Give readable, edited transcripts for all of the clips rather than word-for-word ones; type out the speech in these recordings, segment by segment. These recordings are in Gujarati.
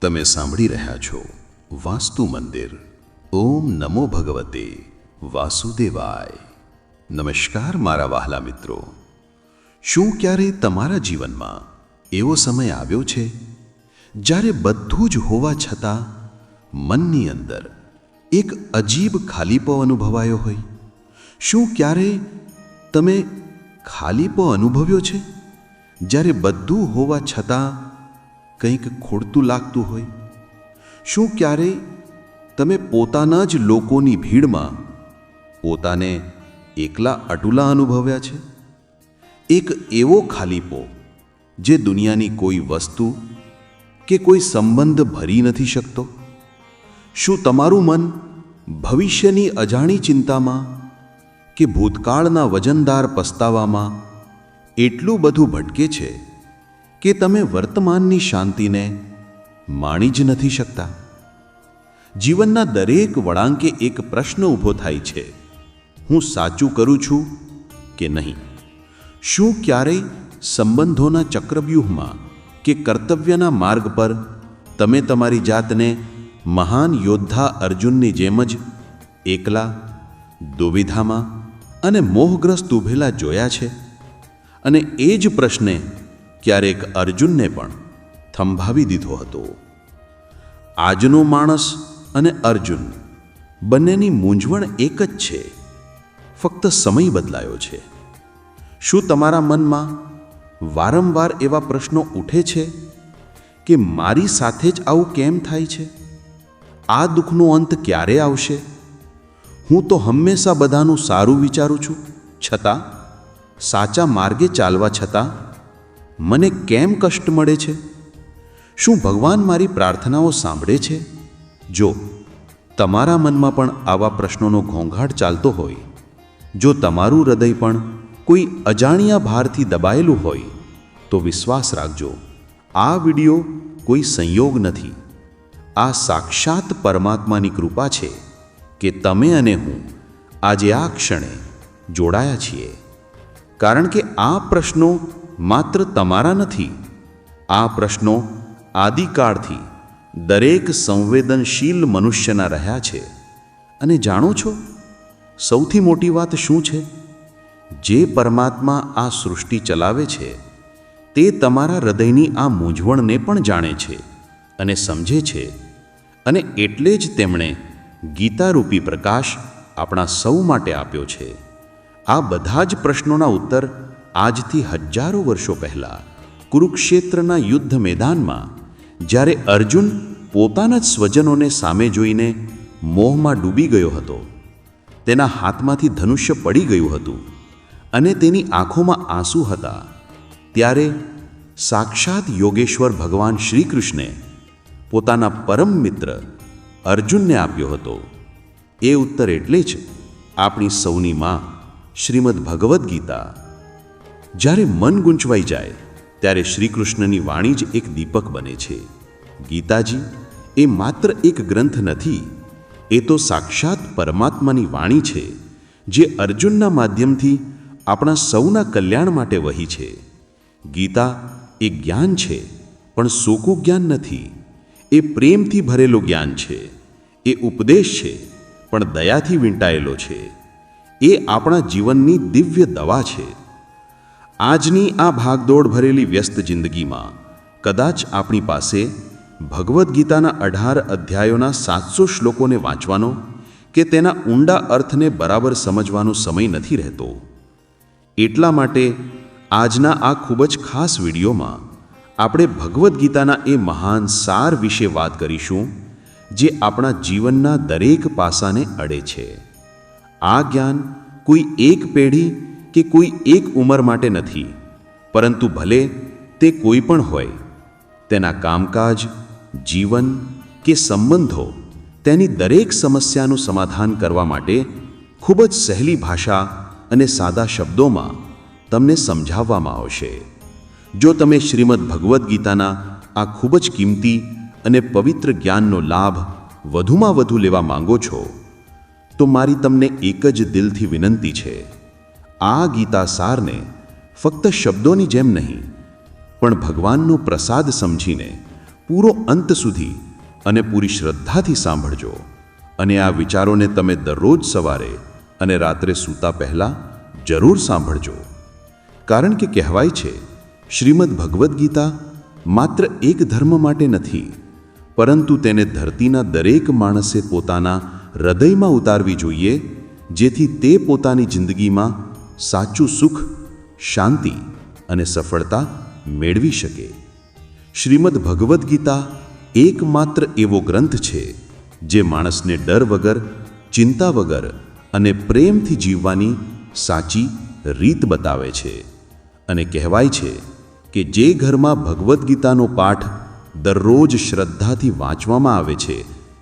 તમે સાંભળી રહ્યા છો વાસ્તુ મંદિર. ઓમ નમો ભગવતે વાસુદેવાય. નમસ્કાર મારા વહાલા મિત્રો. શું ક્યારે તમારા જીવનમાં એવો સમય આવ્યો છે જ્યારે બધું જ હોવા છતાં મનની અંદર એક અજીબ ખાલીપો અનુભવાયો હોય? શું ક્યારે તમે ખાલીપો અનુભવ્યો છે જ્યારે બધું હોવા છતાં કંઈક ખોટું લાગતું હોય? શું ક્યારેય તમે પોતાના જ લોકોની ભીડમાં પોતાને એકલા અટુલા અનુભવ્યા છે? એક એવો ખાલીપો જે દુનિયાની કોઈ વસ્તુ કે કોઈ સંબંધ ભરી નથી શકતો. શું તમારું મન ભવિષ્યની અજાણી ચિંતામાં કે ભૂતકાળના વજનદાર પસ્તાવામાં એટલું બધું ભટકે છે કે તમે વર્તમાનની શાંતિને માણી જ નથી શકતા? જીવનના દરેક વળાંકે એક પ્રશ્ન ઊભો થાય છે, હું સાચું કરું છું કે નહીં? શું ક્યારેય સંબંધોના ચક્રવ્યૂહમાં કે કર્તવ્યના માર્ગ પર તમે તમારી જાતને મહાન યોદ્ધા અર્જુનની જેમ જ એકલા, દુવિધામાં અને મોહગ્રસ્ત ઊભેલા જોયા છે? અને એ જ પ્રશ્ને ક્યારેક અર્જુનને પણ થંભાવી દીધો હતો. આજનો માણસ અને અર્જુન બંનેની મૂંઝવણ એક જ છે, ફક્ત સમય બદલાયો છે. શું તમારા મનમાં વારંવાર એવા પ્રશ્નો ઉઠે છે કે મારી સાથે જ આવું કેમ થાય છે? આ દુઃખનો અંત ક્યારે આવશે? હું તો હંમેશા બધાનું સારું વિચારું છું, છતાં સાચા માર્ગે ચાલવા છતાં મને કેમ કષ્ટ મળે છે? શું ભગવાન મારી પ્રાર્થનાઓ સાંભળે છે? જો તમારા મનમાં પણ આવા પ્રશ્નોનો ઘોંઘાટ ચાલતો હોય, જો તમારું હૃદય પણ કોઈ અજાણ્યા ભારથી દબાયેલું હોય, તો વિશ્વાસ રાખજો, આ વિડિયો કોઈ સંયોગ નથી. આ સાક્ષાત પરમાત્માની કૃપા છે કે તમે અને હું આજે આ ક્ષણે જોડાયા છીએ. કારણ કે આ પ્રશ્નો માત્ર તમારા નથી. આ પ્રશ્નો આદિકાળથી દરેક સંવેદનશીલ મનુષ્યના રહ્યા છે. અને જાણો છો સૌથી મોટી વાત શું છે? જે પરમાત્મા આ સૃષ્ટિ ચલાવે છે તે તમારા હૃદયની આ મૂંઝવણને પણ જાણે છે અને સમજે છે. અને એટલે જ તેમણે ગીતારૂપી પ્રકાશ આપણા સૌ માટે આપ્યો છે. આ બધા જ પ્રશ્નોના ઉત્તર આજથી હજારો વર્ષો પહેલાં કુરુક્ષેત્રના યુદ્ધ મેદાનમાં જ્યારે અર્જુન પોતાના જ સ્વજનોને સામે જોઈને મોહમાં ડૂબી ગયો હતો, તેના હાથમાંથી ધનુષ્ય પડી ગયું હતું અને તેની આંખોમાં આંસુ હતા, ત્યારે સાક્ષાત યોગેશ્વર ભગવાન શ્રી કૃષ્ણે પોતાના પરમ મિત્ર અર્જુનને આપ્યો હતો. એ ઉત્તર એટલે જ આપણી સૌની માં શ્રીમદ્ ભગવદ્ ગીતા. જ્યારે મન ગૂંચવાઈ જાય ત્યારે શ્રી કૃષ્ણની વાણી જ એક દીપક બને છે. ગીતાજી એ માત્ર એક ગ્રંથ નથી, એ તો સાક્ષાત પરમાત્માની વાણી છે, જે અર્જુનના માધ્યમથી આપણા સૌના કલ્યાણ માટે વહી છે. ગીતા એ જ્ઞાન છે, પણ સૂકું જ્ઞાન નથી. એ પ્રેમથી ભરેલું જ્ઞાન છે. એ ઉપદેશ છે, પણ દયાથી વીંટાયેલો છે. એ આપણા જીવનની દિવ્ય દવા છે. આજની આ ભાગદોડ ભરેલી વ્યસ્ત જિંદગીમાં કદાચ આપણી પાસે ભગવદ્ ગીતાના 18 અધ્યાયોના 700 શ્લોકોને વાંચવાનો કે તેના ઊંડા અર્થને બરાબર સમજવાનો સમય નથી રહેતો. એટલા માટે આજના આ ખૂબ જ ખાસ વિડીયોમાં આપણે ભગવદ્ ગીતાના એ મહાન સાર વિશે વાત કરીશું, જે આપણા જીવનના દરેક પાસાને અડે છે. આ જ્ઞાન કોઈ એક પેઢી કે કોઈ એક ઉંમર માટે નથી, પરંતુ ભલે તે કોઈ પણ હોય, તેના કામકાજ, જીવન કે સંબંધો, તેની દરેક સમસ્યાનું સમાધાન કરવા માટે ખૂબ જ સહેલી ભાષા અને સાદા શબ્દોમાં તમને સમજાવવામાં આવશે. જો તમે શ્રીમદ્ ભગવદ્ ગીતાના આ ખૂબ જ કિંમતી અને પવિત્ર જ્ઞાનનો લાભ વધુમાં વધુ લેવા માંગો છો, તો મારી તમને એક જ દિલથી વિનંતી છે, આ ગીતા સારને ફક્ત શબ્દોની જેમ નહીં, પણ ભગવાનનો પ્રસાદ સમજીને પૂરો અંત સુધી અને પૂરી શ્રદ્ધાથી સાંભળજો અને આ વિચારોને તમે દરરોજ સવારે અને રાત્રે સૂતા પહેલાં જરૂર સાંભળજો. કારણ કે કહેવાય છે, શ્રીમદ ભગવદ્ ગીતા માત્ર એક ધર્મ માટે નથી, પરંતુ તેને ધરતીના દરેક માણસે પોતાના હૃદયમાં ઉતારવી જોઈએ, જેથી તે પોતાની જિંદગીમાં સાચું સુખ, શાંતિ અને સફળતા મેળવી શકે. શ્રીમદ ભગવદ્ ગીતા એકમાત્ર એવો ગ્રંથ છે જે માણસને ડર વગર, ચિંતા વગર અને પ્રેમથી જીવવાની સાચી રીત બતાવે છે. અને કહેવાય છે કે જે ઘરમાં ભગવદ્ ગીતાનો પાઠ દરરોજ શ્રદ્ધાથી વાંચવામાં આવે છે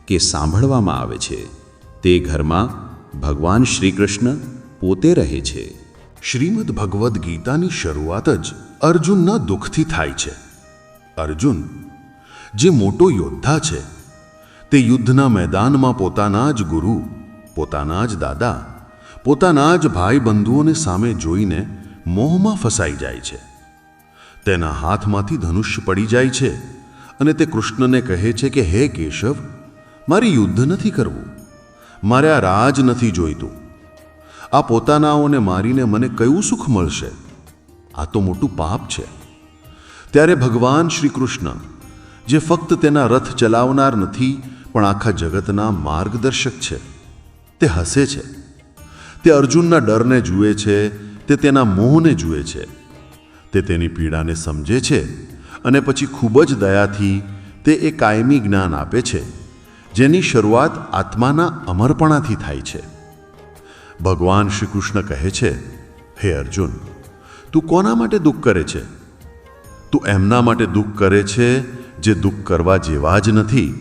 કે સાંભળવામાં આવે છે, તે ઘરમાં ભગવાન શ્રી કૃષ્ણ પોતે રહે છે. શ્રીમદ ભગવદ્ ગીતાની શરૂઆત જ અર્જુનના દુઃખથી થાય છે. અર્જુન, જે મોટો યોદ્ધા છે, તે યુદ્ધના મેદાનમાં પોતાના જ ગુરુ, પોતાના જ દાદા, પોતાના જ ભાઈ બંધુઓને સામે જોઈને મોહમાં ફસાઈ જાય છે. તેના હાથમાંથી ધનુષ્ય પડી જાય છે અને તે કૃષ્ણને કહે છે કે હે કેશવ, મારે યુદ્ધ નથી કરવું, મારે આ રાજ નથી જોઈતું. આ પોતાનાઓને મારીને મને કયું સુખ મળશે? આ તો મોટું પાપ છે. ત્યારે ભગવાન શ્રી કૃષ્ણ, જે ફક્ત તેના રથ ચલાવનાર નથી પણ આખા જગતના માર્ગદર્શક છે, તે હસે છે. તે અર્જુનના ડરને જુએ છે, તે તેના મોહને જુએ છે, તે તેની પીડાને સમજે છે અને પછી ખૂબ જ દયાથી તે એ કાયમી જ્ઞાન આપે છે જેની શરૂઆત આત્માના અમરપણાથી થાય છે. ભગવાન શ્રી કૃષ્ણ કહે છે, હે અર્જુન, તું કોના માટે દુઃખ કરે છે? તું એમના માટે દુઃખ કરે છે જે દુઃખ કરવા જેવા જ નથી.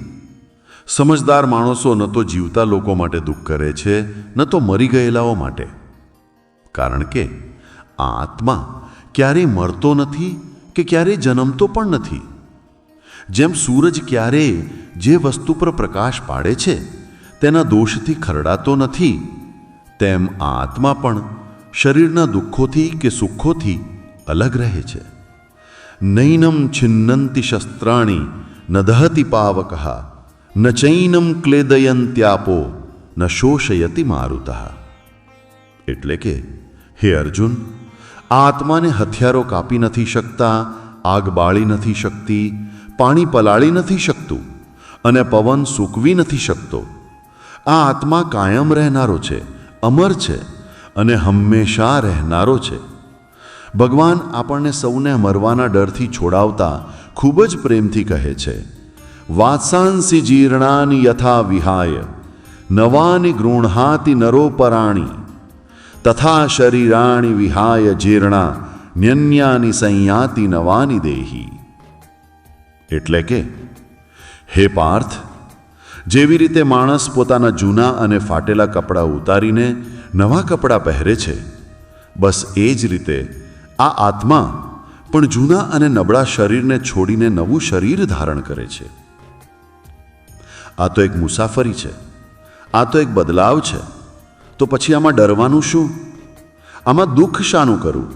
સમજદાર માણસો ન તો જીવતા લોકો માટે દુઃખ કરે છે, ન તો મરી ગયેલાઓ માટે. કારણ કે આ આત્મા ક્યારેય મરતો નથી કે ક્યારેય જન્મતો પણ નથી. જેમ સૂરજ ક્યારેય જે વસ્તુ પર પ્રકાશ પાડે છે તેના દોષથી ખરડાતો નથી, તેમ આ આત્મા પણ શરીરના દુઃખોથી કે સુખોથી અલગ રહે છે. નૈનમ છિન્નંતિ શસ્ત્રાણી ન દહતિ પાવકઃ ન ચૈનમ ક્લેદયંત્યાપો ન શોષયતિ મારુતઃ. એટલે કે હે અર્જુન, આ આત્માને હથિયારો કાપી નથી શકતા, આગ બાળી નથી શકતી, પાણી પલાળી નથી શકતું અને પવન સૂકવી નથી શકતો. આ આત્મા કાયમ રહેનારો છે, અમર છે અને હંમેશા રહેનારો છે. ભગવાન આપણને સૌને મરવાના ડરથી છોડાવતા ખૂબ જ પ્રેમથી કહે છે, વાત્સાંસી જીર્ણાની યથા વિહાય નવાની ગૃહ્ણાતિ નરોપરાણી તથા શરીરાણી વિહાય જીર્ણા ન્યન્યાની સંયાતિ નવાની દેહી. એટલે કે હે પાર્થ, જેવી રીતે માણસ પોતાના જૂના અને ફાટેલા કપડાં ઉતારીને નવા કપડાં પહેરે છે, બસ એ જ રીતે આ આત્મા પણ જૂના અને નબળા શરીરને છોડીને નવું શરીર ધારણ કરે છે. આ તો એક મુસાફરી છે, આ તો એક બદલાવ છે. તો પછી આમાં ડરવાનું શું? આમાં દુઃખ શાનું કરવું?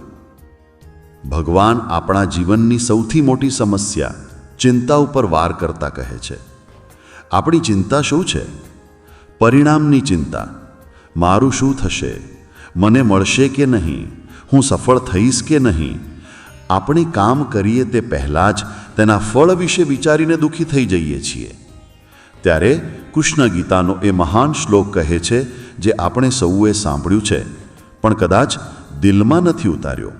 ભગવાન આપણા જીવનની સૌથી મોટી સમસ્યા, ચિંતા ઉપર વાર કરતા કહે છે. આપણી ચિંતા શું છે? પરિણામની ચિંતા. મારું શું થશે? મને મળશે કે નહીં? હું સફળ થઈશ કે નહીં? આપણે કામ કરીએ તે પહેલાં જ તેના ફળ વિશે વિચારીને દુઃખી થઈ જઈએ છીએ. ત્યારે કૃષ્ણ ગીતાનો એ મહાન શ્લોક કહે છે, જે આપણે સૌએ સાંભળ્યું છે પણ કદાચ દિલમાં નથી ઉતાર્યો.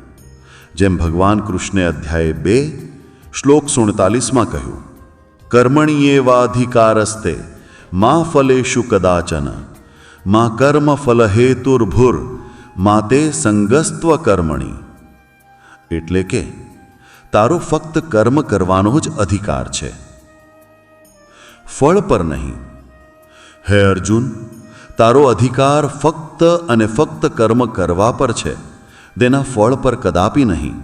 જેમ ભગવાન કૃષ્ણે અધ્યાય 2 શ્લોક 47માં કહ્યું, કર્મણ્યેવાધિકારસ્તે મા ફલેષુ કદાચન મા કર્મ ફલહેતુર્ભુર મા તે સંગસ્ત્વ કર્મણી. એટલે કે તારો ફક્ત કર્મ કરવાનો જ અધિકાર છે, ફળ પર નહીં. હે અર્જુન, તારો અધિકાર ફક્ત અને ફક્ત કર્મ કરવા પર છે, તેના ફળ પર કદાપી નહીં.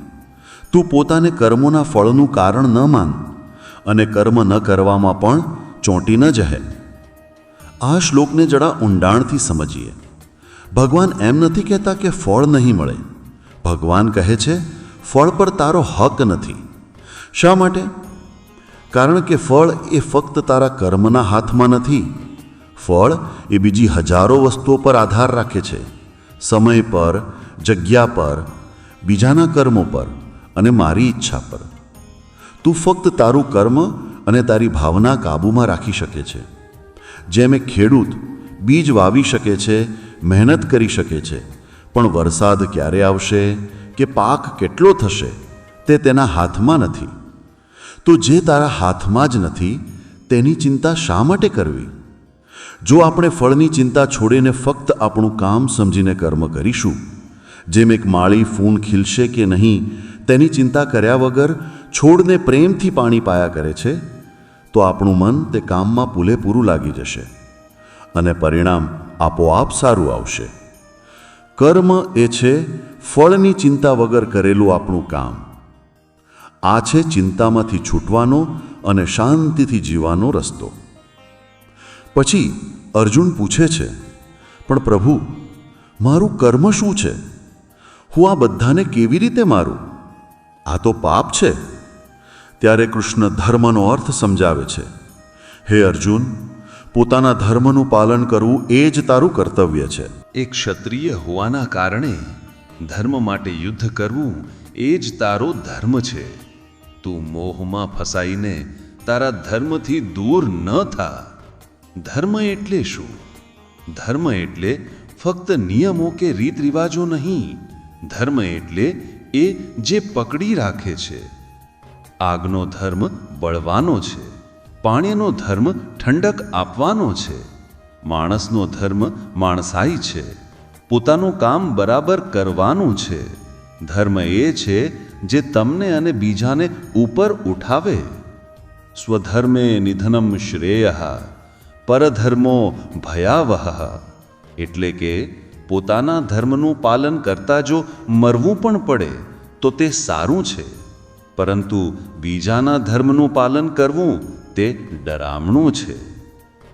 તું પોતાને કર્મોના ફળનું કારણ ન માન અને કર્મ ન કરવામાં પણ ચોંટી ન જહે. આ શ્લોકને જરા ઊંડાણથી સમજીએ. ભગવાન એમ નથી કહેતા કે ફળ નહીં મળે. ભગવાન કહે છે, ફળ પર તારો હક નથી. શા માટે? કારણ કે ફળ એ ફક્ત તારા કર્મના હાથમાં નથી. ફળ એ બીજી હજારો વસ્તુઓ પર આધાર રાખે છે. સમય પર, જગ્યા પર, બીજાના કર્મો પર અને મારી ઈચ્છા પર. તું ફક્ત તારું કર્મ અને તારી ભાવના કાબૂમાં રાખી શકે છે. જેમ એક ખેડૂત બીજ વાવી શકે છે, મહેનત કરી શકે છે, પણ વરસાદ ક્યારે આવશે કે પાક કેટલો થશે તે તેના હાથમાં નથી. તો જે તારા હાથમાં જ નથી તેની ચિંતા શા માટે કરવી? જો આપણે ફળની ચિંતા છોડીને ફક્ત આપણું કામ સમજીને કર્મ કરીશું, જેમ એક માળી ફૂલ ખીલશે કે નહીં તેની ચિંતા કર્યા વગર છોડને પ્રેમથી પાણી પાયા કરે છે, તો આપણું મન તે કામમાં પૂરેપૂરું લાગી જશે અને પરિણામ આપોઆપ સારું આવશે. કર્મ એ છે ફળની ચિંતા વગર કરેલું આપણું કામ. આ છે ચિંતામાંથી છૂટવાનો અને શાંતિથી જીવવાનો રસ્તો. પછી અર્જુન પૂછે છે, પણ પ્રભુ, મારું કર્મ શું છે? હું આ બધાને કેવી રીતે મારું? આ તો પાપ છે. ત્યારે કૃષ્ણ ધર્મનો અર્થ સમજાવે છે. હે અર્જુન, પોતાના ધર્મનું પાલન કરવું એ જ તારું કર્તવ્ય છે. એક ક્ષત્રિય હોવાના કારણે ધર્મ માટે યુદ્ધ કરવું એ જ તારો ધર્મ છે. તું મોહમાં ફસાઈને તારા ધર્મથી દૂર ન થા. ધર્મ એટલે શું? ધર્મ એટલે ફક્ત નિયમો કે રીત રિવાજો નહીં. ધર્મ એટલે એ જે પકડી રાખે છે. આગનો ધર્મ બળવાનો છે. પાણીનો ધર્મ ઠંડક આપવાનો છે. માણસનો ધર્મ માણસાઈ છે. પોતાનું કામ બરાબર કરવાનું છે. ધર્મ એ છે જે તમને અને બીજાને ઉપર ઉઠાવે. સ્વધર્મે નિધનમ શ્રેયઃ પરધર્મો ભયાવહ. એટલે કે પોતાના ધર્મનું પાલન કરતા જો મરવું પણ પડે તો તે સારું છે, પરંતુ બીજાના ધર્મનું પાલન કરવું તે ડરામણું છે.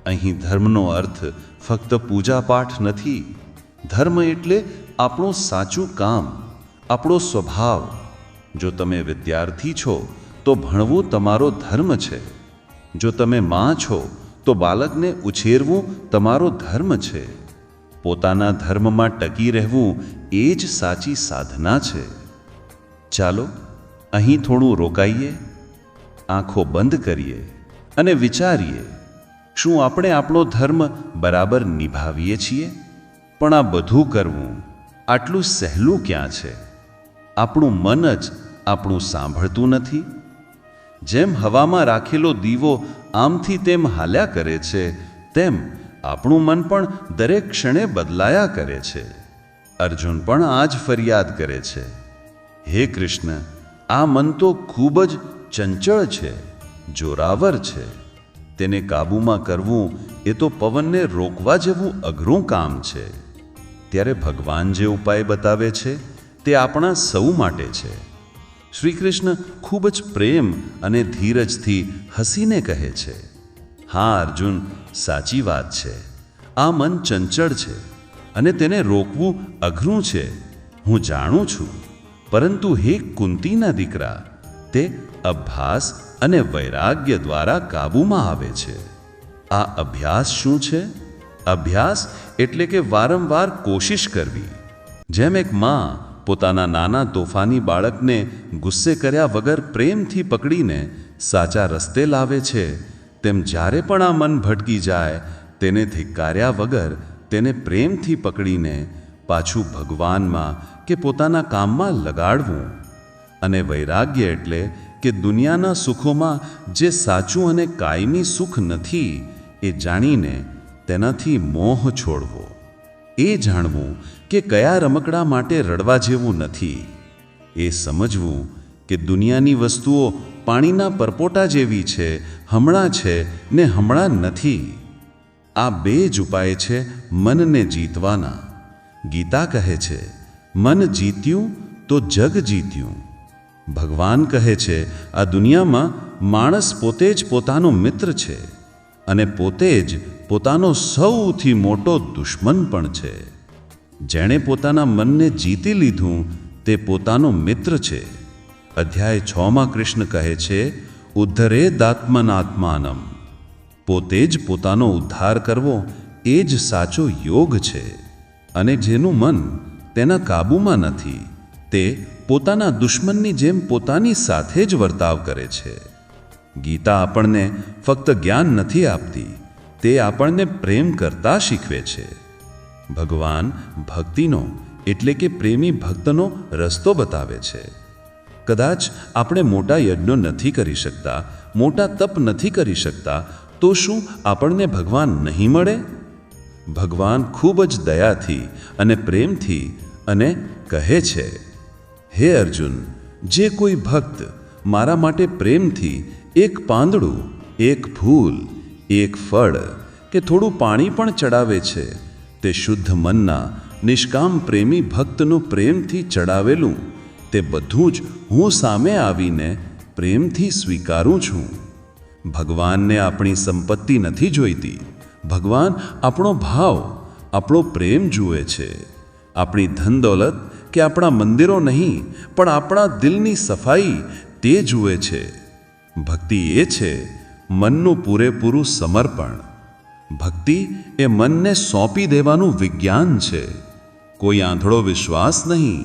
અહીં ધર્મનો અર્થ ફક્ત પૂજાપાઠ નથી. ધર્મ એટલે આપણું સાચું કામ, આપણો સ્વભાવ. જો તમે વિદ્યાર્થી છો તો ભણવું તમારો ધર્મ છે. જો તમે માં છો તો બાળકને ઉછેરવું તમારો ધર્મ છે. પોતાના ધર્મમાં ટકી રહેવું એ જ સાચી સાધના છે. ચાલો અહીં થોડું રોકાઈએ, આંખો બંધ કરીએ અને વિચારીએ, શું આપણે આપણો ધર્મ બરાબર નિભાવીએ છીએ? પણ આ બધું કરવું આટલું સહેલું ક્યાં છે? આપણું મન જ આપણું સાંભળતું નથી. જેમ હવામાં રાખેલો દીવો આમથી તેમ હાલ્યા કરે છે, તેમ આપણું મન પણ દરેક ક્ષણે બદલાયા કરે છે. અર્જુન પણ આ જ ફરિયાદ કરે છે, હે કૃષ્ણ, આ મન તો ખૂબ જ ચંચળ છે, જોરાવર છે. તેને કાબૂમાં કરવું એ તો પવનને રોકવા જેવું અઘરું કામ છે. ત્યારે ભગવાન જે ઉપાય બતાવે છે તે આપણા સૌ માટે છે. શ્રી કૃષ્ણ ખૂબ જ પ્રેમ અને ધીરજથી હસીને કહે છે, હા અર્જુન, સાચી વાત છે. આ મન ચંચળ છે અને તેને રોકવું અઘરું છે, હું જાણું છું. પરંતુ હે કુંતીના દીકરા, તે અભ્યાસ અને વૈરાગ્ય દ્વારા કાબૂમાં આવે છે. આ અભ્યાસ શું છે? અભ્યાસ એટલે કે વારંવાર કોશિશ કરવી. જેમ એક માં પોતાના નાના તોફાની બાળકને ગુસ્સે કર્યા વગર પ્રેમથી પકડીને સાચા રસ્તે લાવે છે, તેમ જ્યારે પણ આ મન ભટકી જાય તેને ધિક્કાર્યા વગર તેને પ્રેમથી પકડીને પાછું ભગવાનમાં કે પોતાના કામમાં લગાડવું. અને વૈરાગ્ય એટલે કે દુનિયાના સુખોમાં જે સાચું અને કાયમી સુખ નથી એ જાણીને તેનાથી મોહ છોડવો. એ જાણવું કે કયા રમકડા માટે રડવા જેવું નથી. એ સમજવું કે દુનિયાની વસ્તુઓ પાણીના પરપોટા જેવી છે, હમણાં છે ને હમણાં નથી. આ બે જ ઉપાય છે મનને જીતવાના. ગીતા કહે છે, મન જીત્યું તો જગ જીત્યું. ભગવાન કહે છે, આ દુનિયામાં માણસ પોતે જ પોતાનો મિત્ર છે અને પોતે જ પોતાનો સૌથી મોટો દુશ્મન પણ છે. જેણે પોતાના મનને જીતી લીધું તે પોતાનો મિત્ર છે. અધ્યાય 6માં કૃષ્ણ કહે છે, ઉદ્ધરેદાત્મનાત્માનમ. પોતે જ પોતાનો ઉદ્ધાર કરવો એ જ સાચો યોગ છે. અને જેનું મન તેના કાબૂમાં નથી તે પોતાના દુશ્મનની જેમ પોતાની સાથે જ વર્તાવ કરે છે. ગીતા આપણને ફક્ત જ્ઞાન નથી આપતી, તે આપણને પ્રેમ કરતા શીખવે છે. ભગવાન ભક્તિનો એટલે કે પ્રેમી ભક્તનો રસ્તો બતાવે છે. કદાચ આપણે મોટા યજ્ઞો નથી કરી શકતા, મોટા તપ નથી કરી શકતા, તો શું આપણને ભગવાન નહીં મળે? ભગવાન ખૂબ જ દયાથી અને પ્રેમથી અને કહે છે, હે અર્જુન, જે કોઈ ભક્ત મારા માટે પ્રેમથી એક પાંદડું, એક ફૂલ, એક ફળ કે થોડું પાણી પણ ચડાવે છે, તે શુદ્ધ મનના નિષ્કામ પ્રેમી ભક્તનું પ્રેમથી ચડાવેલું તે બધું જ હું સામે આવીને પ્રેમથી સ્વીકારું છું. ભગવાનને આપણી સંપત્તિ નથી જોઈતી. ભગવાન આપણો ભાવ, આપણો પ્રેમ જુએ છે. આપણી ધન દોલત કે આપણા મંદિરો નહીં, પણ આપણા દિલની સફાઈ તે જુએ છે. ભક્તિ એ છે મનનું પૂરેપૂરું સમર્પણ. ભક્તિ એ મનને સોંપી દેવાનું વિજ્ઞાન છે, કોઈ આંધળો વિશ્વાસ નહીં.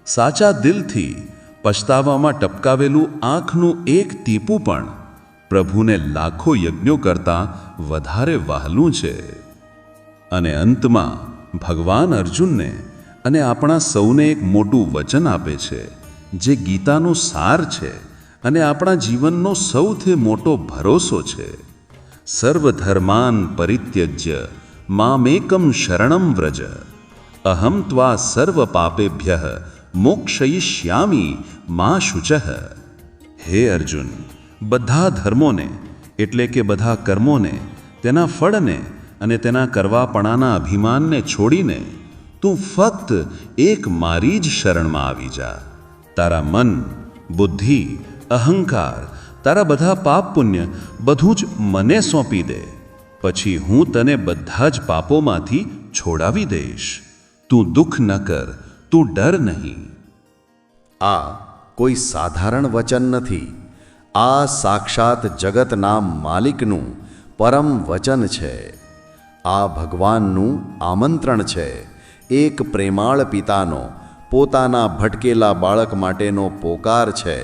સાચા દિલથી પછતાવામાં ટપકાવેલું આંખનું એક ટીપું પણ પ્રભુને લાખો યજ્ઞો કરતાં વધારે વહાલું છે. અને અંતમાં ભગવાન અર્જુનને અને આપણા સૌને એક મોટું વચન આપે છે, જે ગીતાનો સાર છે અને આપણા જીવનનો સૌથી મોટો ભરોસો છે. સર્વધર્માન પરિત્યજ્ય મામેકમ શરણમ વ્રજ, અહમ ત્વા સર્વ પાપેભ્યઃ મોક્ષયિષ્યામિ મા શુચઃ. હે અર્જુન, બધા ધર્મોને એટલે કે બધા કર્મોને, તેના ફળને અને તેના કરવાપણાના અભિમાનને છોડીને તું ફક્ત એક મારી જ શરણમાં આવી જા. તારા મન, બુદ્ધિ, અહંકાર, તારા બધા પાપ પુણ્ય બધું જ મને સોંપી દે, પછી હું તને બધા જ પાપોમાંથી છોડાવી દઈશ. તું દુઃખ ન કર, તું ડર નહીં. આ કોઈ સાધારણ વચન નથી. આ સાક્ષાત જગતના માલિકનું પરમ વચન છે. આ ભગવાનનું આમંત્રણ છે. એક પ્રેમાળ પિતાનો પોતાના ભટકેલા બાળક માટેનો પોકાર છે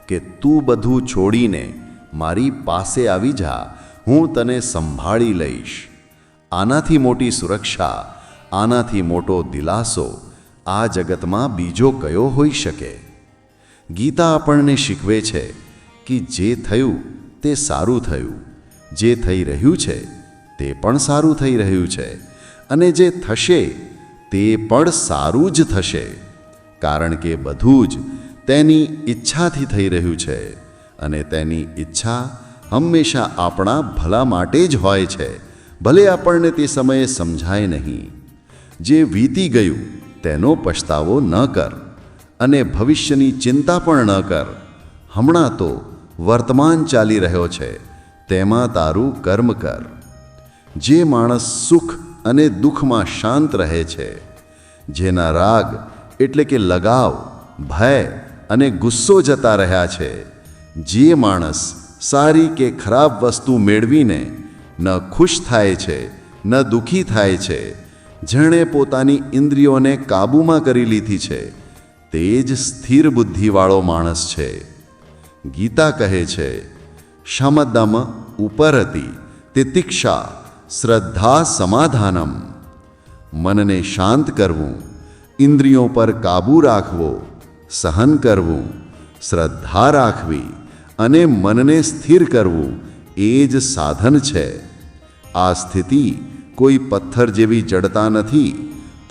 કે તું બધું છોડીને મારી પાસે આવી જા, હું તને સંભાળી લઈશ. આનાથી મોટી સુરક્ષા, આનાથી મોટો દિલાસો આ જગતમાં બીજો કયો હોઈ શકે? ગીતા આપણને શીખવે છે કે જે થયું તે સારું થયું, જે થઈ રહ્યું છે તે પણ સારું થઈ રહ્યું છે, અને જે થશે તે પણ સારું જ થશે, કારણ કે બધું જ તેની ઈચ્છાથી થઈ રહ્યું છે, અને તેની ઈચ્છા હંમેશા આપણા ભલા માટે જ હોય છે, ભલે આપણને તે સમયે સમજાય નહીં. જે વીતી ગયું તેનો પછતાવો ન કર, અને ભવિષ્યની ચિંતા પણ ન કર. હમણાં તો વર્તમાન ચાલી રહ્યો છે તેમાં તારું કર્મ કર. જે માણસ સુખ અને દુઃખમાં શાંત રહે છે, જેના રાગ એટલે કે લગાવ, ભય અને ગુસ્સો જતા રહ્યા છે, જે માણસ સારી કે ખરાબ વસ્તુ મેળવીને ન ખુશ થાય છે ન દુઃખી થાય છે, જેણે પોતાની ઇન્દ્રિયોને કાબૂમાં કરી લીધી છે, તે જ સ્થિર બુદ્ધિવાળો માણસ છે. ગીતા કહે છે, શમદમ ઉપરતી તિતિક્ષા શ્રદ્ધા સમાધાનમ. મનને શાંત કરવું, ઇન્દ્રિયો પર કાબૂ રાખવો, સહન કરવું, શ્રદ્ધા રાખવી અને મનને સ્થિર કરવું એ જ સાધન છે. આ સ્થિતિ કોઈ પથ્થર જેવી જડતા નથી,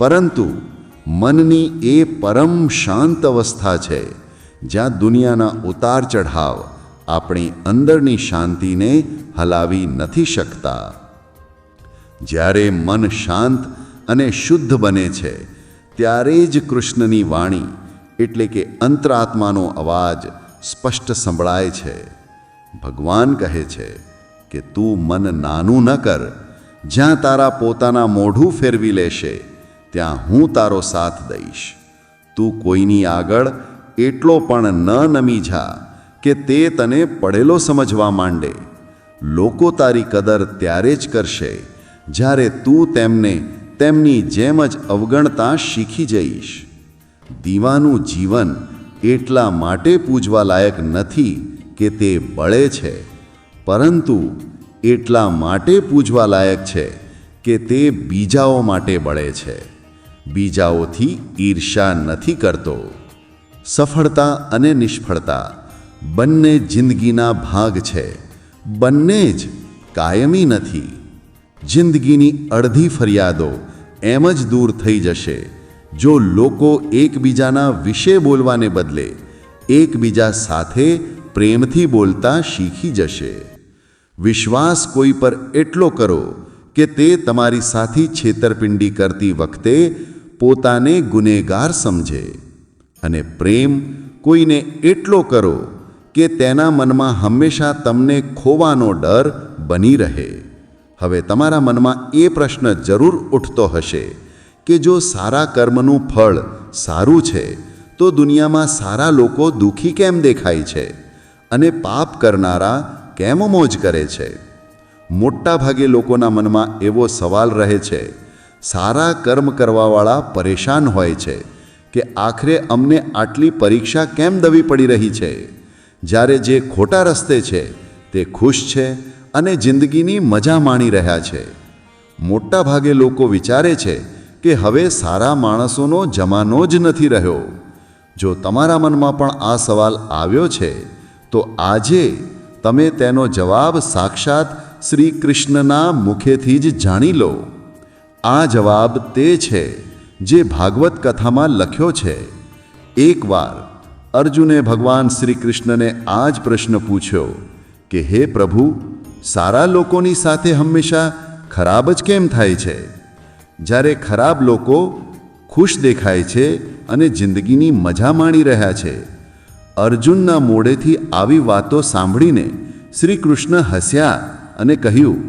પરંતુ મનની એ પરમ શાંત અવસ્થા છે જ્યાં દુનિયાના ઉતાર ચઢાવ આપણી અંદરની શાંતિને હલાવી નથી શકતા. જ્યારે મન શાંત અને શુદ્ધ બને છે ત્યારે જ કૃષ્ણની વાણી એટલે કે અંતરાત્માનો અવાજ સ્પષ્ટ સંભળાય છે. ભગવાન કહે છે કે તું મન નાનું ન કર. જ્યાં તારા પોતાના મોઢું ફેરવી લેશે ત્યાં હું તારો સાથ દઈશ. તું કોઈની આગળ એટલો પણ ન નમી જા કે તે તને પડેલો સમજવા માંડે. લોકો તારી કદર ત્યારે જ કરશે જ્યારે તું તેમને તેમની જેમ જ અવગણતા શીખી જઈશ. દીવાનું જીવન એટલા માટે પૂજવા લાયક નથી કે તે બળે છે, પરંતુ એટલા માટે પૂજવા લાયક છે કે તે બીજાઓ માટે બળે છે, બીજાઓથી ઈર્ષા નથી કરતો. સફળતા અને નિષ્ફળતા બંને જિંદગીના ભાગ છે, બંને જ કાયમી નથી. જિંદગીની અડધી ફરિયાદો એમ જ દૂર થઈ જશે જો લોકો એકબીજાના વિશે બોલવાને બદલે એકબીજા સાથે પ્રેમથી બોલતા શીખી જશે. વિશ્વાસ કોઈ પર એટલો કરો કે તે તમારી સાથી છેતરપિંડી કરતી વખતે પોતાને ગુનેગાર સમજે, અને પ્રેમ કોઈને એટલો કરો કે તેના મનમાં હંમેશા તમને ખોવાનો ડર બની રહે. હવે તમારા મનમાં એ પ્રશ્ન જરૂર ઉઠતો હશે કે જો સારા કર્મનું ફળ સારું છે તો દુનિયામાં સારા લોકો દુઃખી કેમ દેખાય છે અને પાપ કરનારા કેમ મોજ કરે છે? મોટા ભાગે લોકોના મનમાં એવો સવાલ રહે છે. સારા કર્મ કરવાવાળા પરેશાન હોય છે કે આખરે અમને આટલી પરીક્ષા કેમ દવી પડી રહી છે, જ્યારે જે ખોટા રસ્તે છે તે ખુશ છે અને જિંદગીની મજા માણી રહ્યા છે. મોટા ભાગે લોકો વિચારે છે કે હવે સારા માણસોનો જમાનો જ નથી રહ્યો. જો તમારા મનમાં પણ આ સવાલ આવ્યો છે તો આજે તમે તેનો જવાબ સાક્ષાત શ્રી કૃષ્ણના મુખેથી જ જાણી લો. આ જવાબ તે છે જે ભાગવત કથામાં લખ્યો છે. એકવાર અર્જુને ભગવાન શ્રી કૃષ્ણને આ જ પ્રશ્ન પૂછ્યો કે હે પ્રભુ, સારા લોકોની સાથે હંમેશા ખરાબ જ કેમ થાય છે? જ્યારે ખરાબ લોકો ખુશ દેખાય છે અને જિંદગીની મજા માણી રહ્યા છે. અર્જુનના મોઢેથી આવી વાતો સાંભળીને શ્રી કૃષ્ણ હસ્યા અને કહ્યું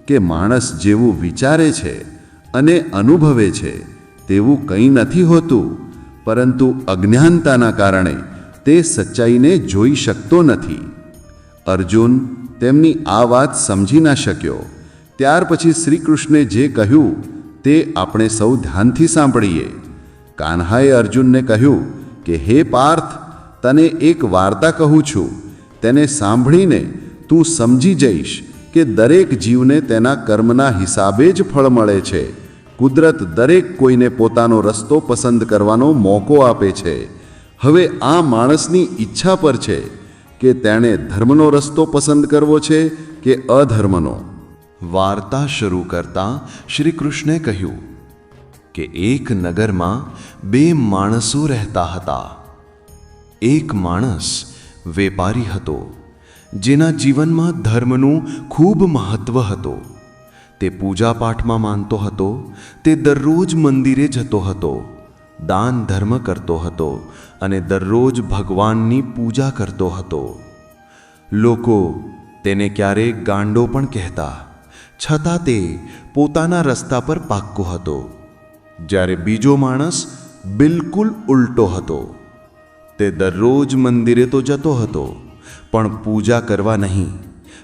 કે માણસ જેવું વિચારે છે અને અનુભવે છે તેવું કંઈ નથી હોતું, પરંતુ અજ્ઞાનતાના કારણે તે સચ્ચાઈને જોઈ શકતો નથી. અર્જુન તેમની આ વાત સમજી ન શક્યો. ત્યાર પછી શ્રી કૃષ્ણે જે કહ્યું તે આપણે સૌ ધ્યાનથી સાંભળીએ. કાન્હાએ અર્જુનને કહ્યું કે હે પાર્થ, તને એક વાર્તા કહું છું. તેને સાંભળીને તું સમજી જઈશ કે દરેક જીવને તેના કર્મના હિસાબે જ ફળ મળે છે. કુદરત દરેક કોઈને પોતાનો રસ્તો પસંદ કરવાનો મોકો આપે છે. હવે આ માણસની ઈચ્છા પર છે કે તેણે ધર્મનો રસ્તો પસંદ કરવો છે કે અધર્મનો. વાર્તા શરૂ કરતાં શ્રી કૃષ્ણે કહ્યું કે એક નગરમાં બે માણસો રહેતા હતા. એક માણસ વેપારી હતો, જેના જીવનમાં ધર્મનું ખૂબ મહત્વ હતું. તે પૂજાપાઠમાં માનતો હતો. તે દરરોજ મંદિરે જતો હતો, દાન ધર્મ કરતો હતો અને દરરોજ ભગવાનની પૂજા કરતો હતો. લોકો તેને ક્યારેક ગાંડો પણ કહેતા, છતાં તે પોતાના રસ્તા પર પાક્કો હતો. જ્યારે બીજો માણસ બિલકુલ ઉલટો હતો. તે દરરોજ મંદિરે તો જતો હતો, પણ પૂજા કરવા નહીં,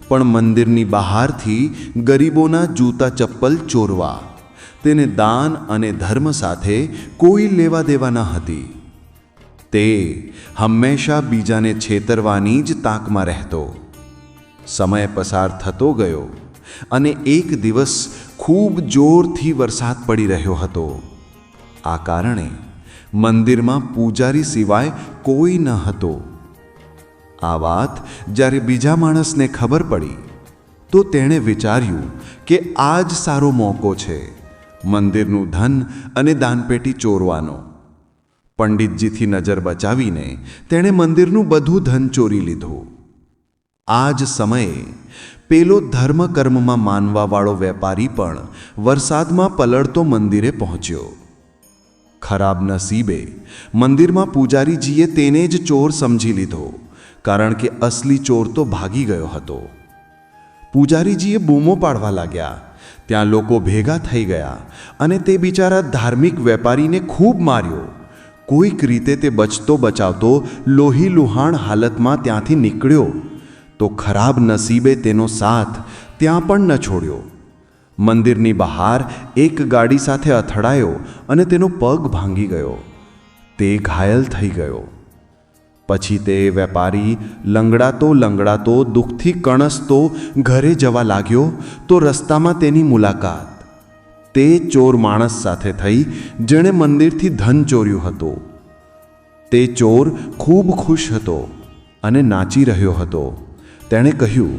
પણ મંદિરની બહારથી ગરીબોના જૂતા ચપ્પલ ચોરવા. તેને દાન અને ધર્મ સાથે કોઈ લેવા દેવા ન હતી. તે હંમેશા બીજાને છેતરવાની જ તાકમાં રહેતો. સમય પસાર થતો ગયો અને એક દિવસ ખૂબ જોરથી વરસાદ પડી રહ્યો હતો. આ કારણે મંદિરમાં પૂજારી સિવાય કોઈ ન હતો. આ વાત જ્યારે બીજા માણસને ખબર પડી તો તેણે વિચાર્યું કે આ જ સારો મોકો છે મંદિરનું ધન અને દાનપેટી ચોરવાનો. પંડિતજીથી નજર બચાવીને તેણે મંદિરનું બધું ધન ચોરી લીધું. આ જ સમયે પેલો ધર્મ કર્મમાં માનવાવાળો વેપારી પણ વરસાદમાં પલળતો મંદિરે પહોંચ્યો. ખરાબ નસીબે મંદિરમાં પૂજારીજીએ તેને જ ચોર સમજી લીધો, કારણ કે અસલી ચોર તો ભાગી ગયો હતો. પૂજારીજીએ બૂમો પાડવા લાગ્યા. ત્યાં લોકો ભેગા થઈ ગયા અને તે બિચારા ધાર્મિક વેપારીને ખૂબ માર્યો. કોઈક રીતે તે બચતો બચાવતો લોહીલુહાણ હાલતમાં ત્યાંથી નીકળ્યો તો ખરાબ નસીબે તેનો સાથ ત્યાં પણ ન છોડ્યો. મંદિરની બહાર એક ગાડી સાથે અથડાયો અને તેનો પગ ભાંગી ગયો. તે ઘાયલ થઈ ગયો. પછી તે વેપારી લંગડાતો દુઃખથી કણસતો ઘરે જવા લાગ્યો તો રસ્તામાં તેની મુલાકાત તે ચોર માણસ સાથે થઈ જેણે મંદિરથી ધન ચોર્યું હતું. તે ચોર ખૂબ ખુશ હતો અને નાચી રહ્યો હતો. તેણે કહ્યું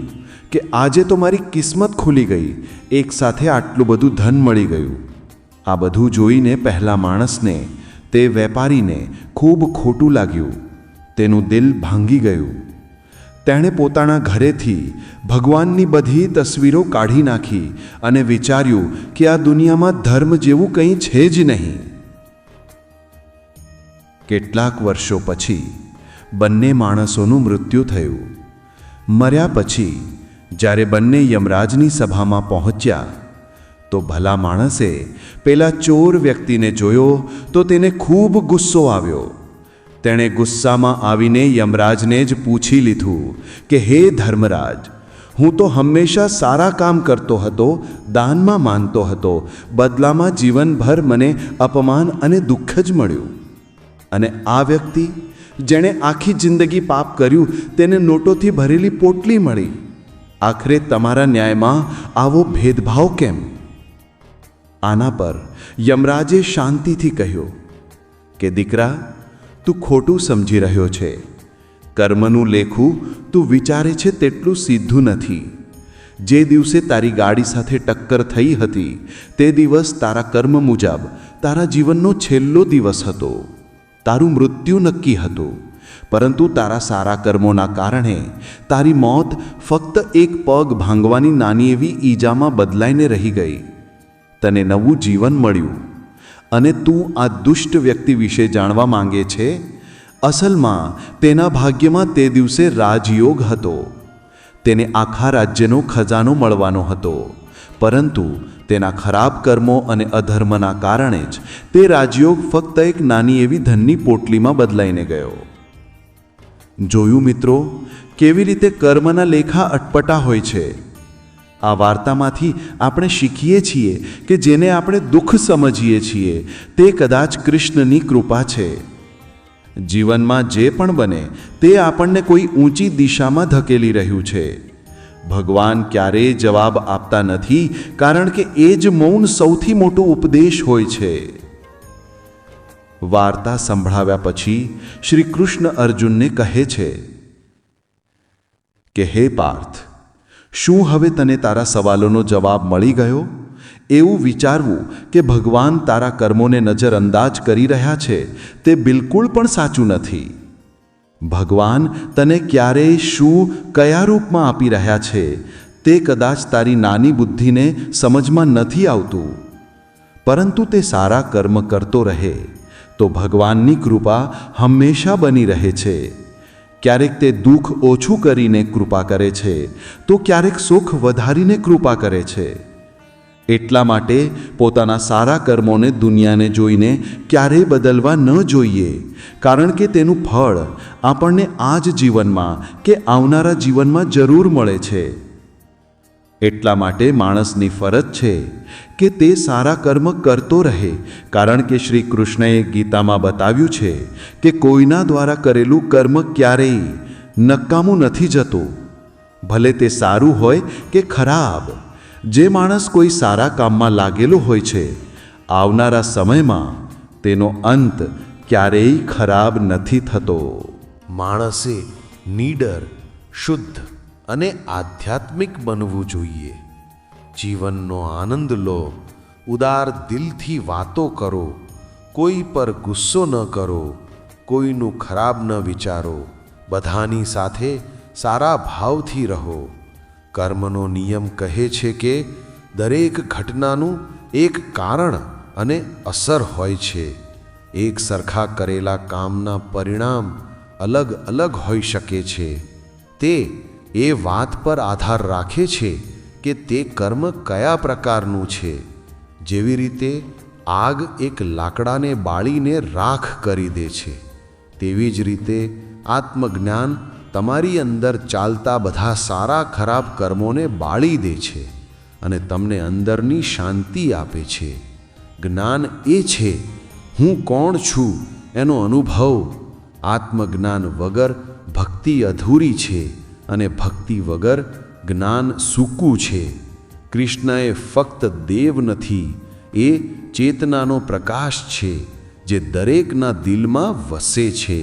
કે આજે તો મારી કિસ્મત ખુલી ગઈ, એક સાથે આટલું બધું ધન મળી ગયું. આ બધું જોઈને પહેલા માણસને, તે વેપારીને ખૂબ ખોટું લાગ્યું. તેનું દિલ ભાંગી ગયું. તેણે પોતાના ઘરેથી ભગવાનની બધી તસવીરો કાઢી નાખી અને વિચાર્યું કે આ દુનિયામાં ધર્મ જેવું કંઈ છે જ નહીં. કેટલાક વર્ષો પછી બંને માણસોનું મૃત્યુ થયું. મર્યા પછી જ્યારે બંને યમરાજની સભામાં પહોંચ્યા તો ભલા માણસે પેલા ચોર વ્યક્તિને જોયો તો તેને ખૂબ ગુસ્સો આવ્યો. તેણે ગુસ્સામાં આવીને યમરાજને જ પૂછી લીધું કે હે ધર્મરાજ, હું તો હંમેશા સારા કામ કરતો હતો, દાનમાં માનતો હતો, બદલામાં જીવનભર મને અપમાન અને દુઃખ જ મળ્યું. અને આ વ્યક્તિ જેણે આખી જિંદગી પાપ કર્યું તેને નોટોથી ભરેલી પોટલી મળી. આખરે તમારા ન્યાયમાં આવો ભેદભાવ કેમ? આના પર યમરાજે શાંતિથી કહ્યું કે દીકરા, તું ખોટું સમજી રહ્યો છે. કર્મનું લેખું તું વિચારે છે તેટલું સીધું નથી. જે દિવસે તારી ગાડી સાથે ટક્કર થઈ હતી તે દિવસ તારા કર્મ મુજબ તારા જીવનનો છેલ્લો દિવસ હતો. તારું મૃત્યુ નક્કી હતું. પરંતુ તારા સારા કર્મોના કારણે તારી મોત ફક્ત એક પગ ભાંગવાની નાની એવી ઈજામાં બદલાઈને રહી ગઈ. તને નવું જીવન મળ્યું અને તું આ દુષ્ટ વ્યક્તિ વિશે જાણવા માંગે છે? અસલમાં તેના ભાગ્યમાં તે દિવસે રાજયોગ હતો. તેને આખા રાજ્યનો ખજાનો મળવાનો હતો. પરંતુ તેના ખરાબ કર્મો અને અધર્મના કારણે જ તે રાજયોગ ફક્ત એક નાની એવી ધનની પોટલીમાં બદલાઈને ગયો. જોયું મિત્રો, કેવી રીતે કર્મના લેખા અટપટા હોય છે. આ વાર્તામાંથી આપણે શીખીએ છીએ કે જેને આપણે દુઃખ સમજીએ છીએ તે કદાચ કૃષ્ણની કૃપા છે. જીવનમાં જે પણ બને તે આપણને કોઈ ઊંચી દિશામાં ધકેલી રહ્યું છે. ભગવાન ક્યારેય જવાબ આપતા નથી, કારણ કે એ જ મૌન સૌથી મોટો ઉપદેશ હોય છે. વાર્તા સંભળાવ્યા પછી શ્રી કૃષ્ણ અર્જુનને કહે છે કે હે પાર્થ, શું હવે તને તારા સવાલોનો જવાબ મળી ગયો? એવું વિચારવું કે ભગવાન તારા કર્મોને નજરઅંદાજ કરી રહ્યા છે તે બિલકુલ પણ સાચું નથી. ભગવાન તને ક્યારેય શું, કયા રૂપમાં આપી રહ્યા છે તે કદાચ તારી નાની બુદ્ધિને સમજમાં નથી આવતું. પરંતુ તે સારા કર્મ કરતો રહે તો ભગવાનની કૃપા હંમેશા બની રહે છે. ક્યારેક તે દુઃખ ઓછું કરીને કૃપા કરે છે તો ક્યારેક સુખ વધારીને કૃપા કરે છે. એટલા માટે પોતાના સારા કર્મોને દુનિયાને જોઈને ક્યારેય બદલવા ન જોઈએ, કારણ કે તેનું ફળ આપણને આ જ જીવનમાં કે આવનારા જીવનમાં જરૂર મળે છે. એટલા માટે માણસની ફરજ છે કે તે સારા કર્મ કરતો રહે, કારણ કે શ્રી કૃષ્ણએ ગીતામાં બતાવ્યું છે કે કોઈના દ્વારા કરેલું કર્મ ક્યારેય નકામું નથી જતું, ભલે તે સારું હોય કે ખરાબ. જે માણસ કોઈ સારા કામમાં લાગેલો હોય છે, આવનારા સમયમાં તેનો અંત ક્યારેય ખરાબ નથી થતો. માણસે નીડર, શુદ્ધ અને આધ્યાત્મિક બનવું જોઈએ. જીવનનો આનંદ લો, ઉદાર દિલથી વાતો કરો, કોઈ પર ગુસ્સો ન કરો, કોઈનું ખરાબ ન વિચારો, બધાની સાથે સારા ભાવથી રહો. કર્મનો નિયમ કહે છે કે દરેક ઘટનાનું એક કારણ અને અસર હોય છે. એક સરખા કરેલા કામના પરિણામ અલગ અલગ હોઈ શકે છે. તે એ વાત પર આધાર રાખે છે કે તે કર્મ કયા પ્રકારનું છે. જેવી રીતે આગ એક લાકડાને બાળીને રાખ કરી દે છે, તેવી જ રીતે આત્મજ્ઞાન તમારી અંદર ચાલતા બધા સારા ખરાબ કર્મોને બાળી દે છે અને તમને અંદરની શાંતિ આપે છે. જ્ઞાન એ છે હું કોણ છું એનો અનુભવ. આત્મજ્ઞાન વગર ભક્તિ અધૂરી છે અને ભક્તિ વગર જ્ઞાન સૂકું છે. કૃષ્ણ એ ફક્ત દેવ નથી, એ ચેતનાનો પ્રકાશ છે જે દરેકના દિલમાં વસે છે.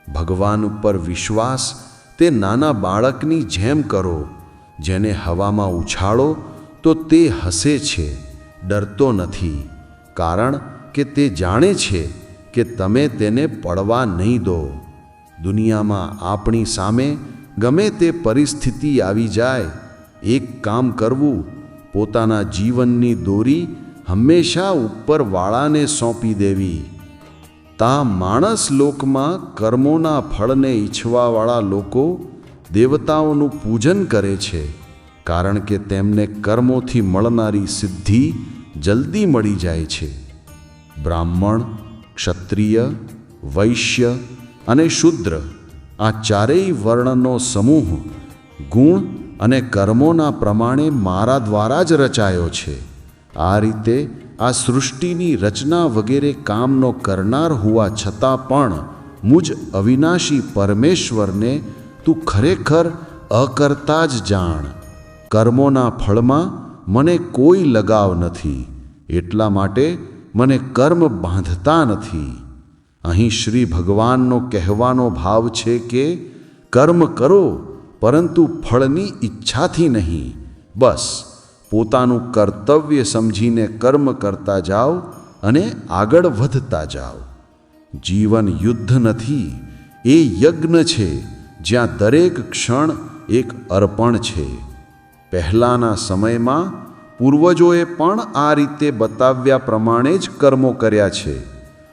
ભગવાન ઉપર વિશ્વાસ તે નાના બાળકની જેમ કરો, જેને હવામાં ઉછાળો તો તે હસે છે, ડરતો નથી, કારણ કે તે જાણે છે કે તમે તેને પડવા નહીં દો. દુનિયામાં આપણી સામે ગમે તે પરિસ્થિતિ આવી જાય, એક કામ કરવું, પોતાના જીવનની દોરી હંમેશા ઉપરવાળાને સોંપી દેવી. તા માણસ લોકમાં કર્મોના ફળને ઈચ્છવાવાળા લોકો દેવતાઓનું પૂજન કરે છે, કારણ કે તેમને કર્મોથી મળનારી સિદ્ધિ જલ્દી મળી જાય છે. બ્રાહ્મણ, ક્ષત્રિય, વૈશ્ય અને શૂદ્ર આ ચારેય વર્ણનો સમૂહ ગુણ અને કર્મોના પ્રમાણે મારા દ્વારા જ રચાયો છે. આ રીતે આ સૃષ્ટિની રચના વગેરે કામનો કરનાર હોવા છતાં પણ મુજ અવિનાશી પરમેશ્વરને તું ખરેખર અકર્તા જ જાણ. કર્મોના ફળમાં મને કોઈ લગાવ નથી, એટલા માટે મને કર્મ બાંધતા નથી. અહીં શ્રી ભગવાનનો કહેવાનો ભાવ છે કે કર્મ કરો, પરંતુ ફળની ઈચ્છાથી નહીં. બસ પોતાનું કર્તવ્ય સમજીને કર્મ કરતા જાઓ અને આગળ વધતા જાઓ. જીવન યુદ્ધ નથી, એ યજ્ઞ છે જ્યાં દરેક ક્ષણ એક અર્પણ છે. પહેલાંના સમયમાં પૂર્વજોએ પણ આ રીતે બતાવ્યા પ્રમાણે જ કર્મો કર્યા છે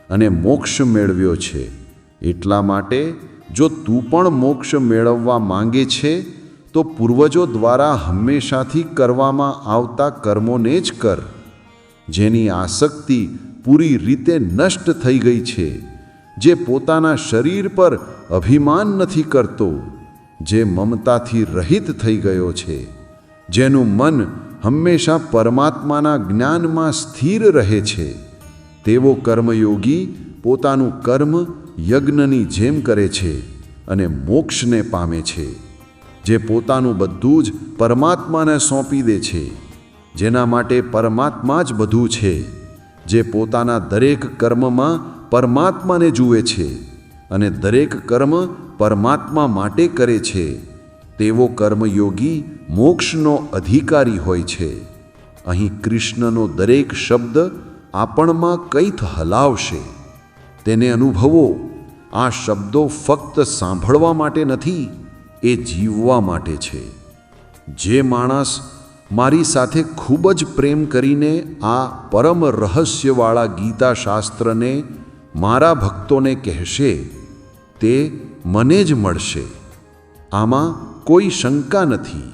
અને મોક્ષ મેળવ્યો છે. એટલા માટે જો તું પણ મોક્ષ મેળવવા માંગે છે તો પૂર્વજો દ્વારા હંમેશાથી કરવામાં આવતા કર્મોને જ કર. જેની આસક્તિ પૂરી રીતે નષ્ટ થઈ ગઈ છે, જે પોતાના શરીર પર અભિમાન નથી કરતો, જે મમતાથી રહિત થઈ ગયો છે, જેનું મન હંમેશા પરમાત્માના જ્ઞાનમાં સ્થિર રહે છે, તેવો કર્મયોગી પોતાનું કર્મ યજ્ઞની જેમ કરે છે અને મોક્ષને પામે છે. જે પોતાનું બધું જ પરમાત્માને સોંપી દે છે, જેના માટે પરમાત્મા જ બધું છે, જે પોતાના દરેક કર્મમાં પરમાત્માને જુએ છે અને દરેક કર્મ પરમાત્મા માટે કરે છે, તેવો કર્મયોગી મોક્ષનો અધિકારી હોય છે. અહીં કૃષ્ણનો દરેક શબ્દ આપણમાં કંઈક હલાવશે. તેને અનુભવો. આ શબ્દો ફક્ત સાંભળવા માટે નથી, એ જીવવા માટે છે. જે માણસ મારી સાથે ખૂબ જ પ્રેમ કરીને આ પરમ રહસ્યવાળા ગીતાશાસ્ત્રને મારા ભક્તોને કહેશે, તે મને જ મળશે. આમાં કોઈ શંકા નથી.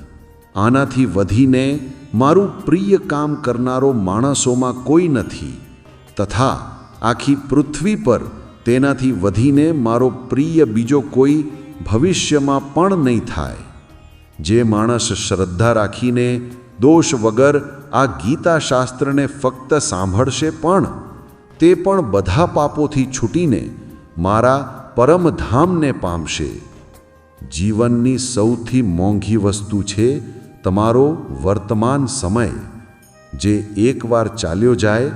આનાથી વધીને મારું પ્રિય કામ કરનારો માણસોમાં કોઈ નથી, તથા આખી પૃથ્વી પર તેનાથી વધીને મારો પ્રિય બીજો કોઈ ભવિષ્યમાં પણ નહીં થાય. જે માણસ શ્રદ્ધા રાખીને દોષ વગર આ ગીતાશાસ્ત્રને ફક્ત સાંભળશે પણ તે પણ બધા પાપોથી છૂટીને મારા પરમધામને પામશે. જીવનની સૌથી મોંઘી વસ્તુ છે તમારો વર્તમાન સમય, જે એકવાર ચાલ્યો જાય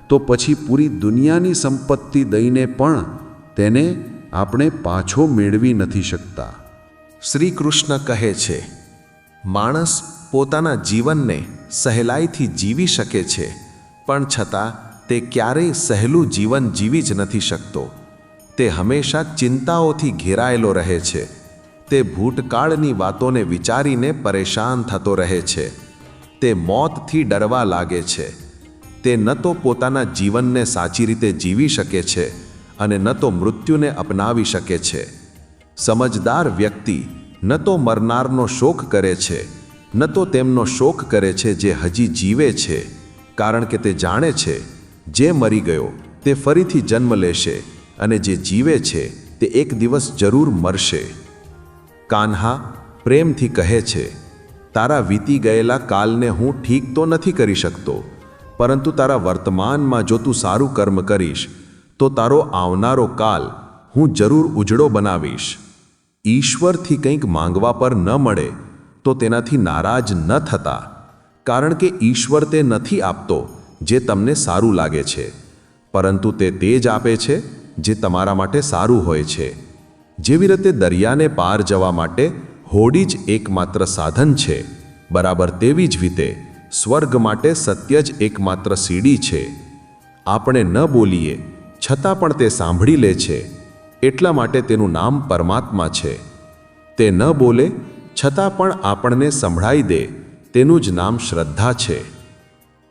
તો પછી પૂરી દુનિયાની સંપત્તિ દઈને પણ તેને આપણે પાછો મેળવી નથી શકતા. શ્રી કૃષ્ણ કહે છે, માણસ પોતાના જીવનને સહેલાઈથી જીવી શકે છે, પણ છતાં તે ક્યારેય સહેલું જીવન જીવી જ નથી શકતો. તે હંમેશા ચિંતાઓથી ઘેરાયેલો રહે છે. તે ભૂતકાળની વાતોને વિચારીને પરેશાન થતો રહે છે. તે મોતથી ડરવા લાગે છે. તે ન તો પોતાના જીવનને સાચી રીતે જીવી શકે છે અને ન તો મૃત્યુને અપનાવી શકે છે. સમજદાર વ્યક્તિ ન તો મરનારનો શોક કરે છે, ન તો તેમનો શોક કરે છે જે હજી જીવે છે, કારણ કે તે જાણે છે જે મરી ગયો તે ફરીથી જન્મ લેશે અને જે જીવે છે તે એક દિવસ જરૂર મરશે. કાન્હા પ્રેમથી કહે છે, તારા વીતી ગયેલા કાલને હું ઠીક તો નથી કરી શકતો, પરંતુ તારા વર્તમાનમાં જો તું સારું કર્મ કરીશ તો તારો આવનારો કાલ હું જરૂર ઉજળો બનાવીશ. ઈશ્વરથી કંઈક માંગવા પર ન મળે તો તેનાથી નારાજ ન થતા, કારણ કે ઈશ્વર તે નથી આપતો જે તમને સારું લાગે છે, પરંતુ તે જ આપે છે જે તમારા માટે સારું હોય છે. જેવી રીતે દરિયાને પાર જવા માટે હોડી જ એકમાત્ર સાધન છે, બરાબર તેવી જ રીતે સ્વર્ગ માટે સત્ય જ એકમાત્ર સીડી છે. આપણે ન બોલીએ છતાં પણ તે સાંભળી લે છે, એટલા માટે તેનું નામ પરમાત્મા છે. તે ન બોલે છતાં પણ આપણને સંભળાઈ દે તેનું જ નામ શ્રદ્ધા છે.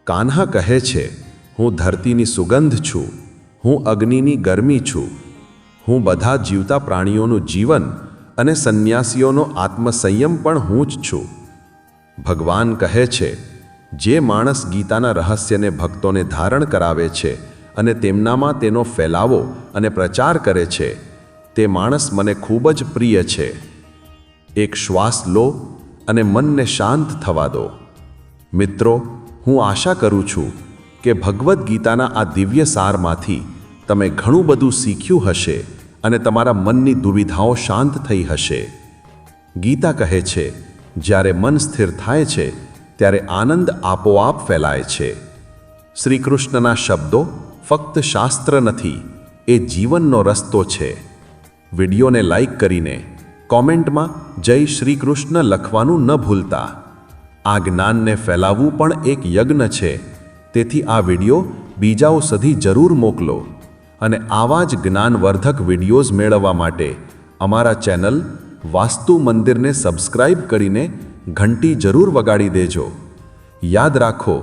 કાન્હા કહે છે, હું ધરતીની સુગંધ છું, હું અગ્નિની ગરમી છું, હું બધા જીવતા પ્રાણીઓનું જીવન અને સંન્યાસીઓનો આત્મસંયમ પણ હું જ છું. ભગવાન કહે છે, જે માણસ ગીતાના રહસ્યને ભક્તોને ધારણ કરાવે છે અને તેમનામાં તેનો ફેલાવો અને પ્રચાર કરે છે, તે માણસ મને ખૂબ જ પ્રિય છે. એક શ્વાસ લો અને મનને શાંત થવા દો. મિત્રો, હું આશા કરું છું કે ભગવદ્ ગીતાના આ દિવ્ય સારમાંથી તમે ઘણું બધું શીખ્યું હશે અને તમારા મનની દુવિધાઓ શાંત થઈ હશે. ગીતા કહે છે, જ્યારે મન સ્થિર થાય છે ત્યારે આનંદ આપોઆપ ફેલાય છે. શ્રી કૃષ્ણના શબ્દો ફક્ત શાસ્ત્ર નથી, એ જીવનનો રસ્તો છે. વિડીયોને લાઈક કરીને કોમેન્ટમાં જય શ્રી કૃષ્ણ લખવાનું ન ભૂલતા. આ જ્ઞાનને ફેલાવવું પણ એક યજ્ઞ છે, તેથી આ વિડીયો બીજાઓ સુધી જરૂર મોકલો અને આવા જ જ્ઞાનવર્ધક વિડીયોઝ મેળવવા માટે અમારા ચેનલ વાસ્તુ મંદિરને સબસ્ક્રાઇબ કરીને ઘંટી જરૂર વગાડી દેજો. યાદ રાખો,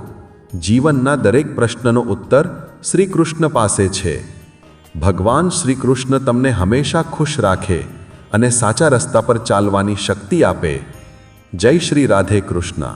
જીવનના દરેક પ્રશ્નનો ઉત્તર શ્રી કૃષ્ણ પાસે છે. ભગવાન શ્રી કૃષ્ણ તમને હંમેશા ખુશ રાખે અને સાચા રસ્તા પર ચાલવાની શક્તિ આપે. જય શ્રી રાધે કૃષ્ણ.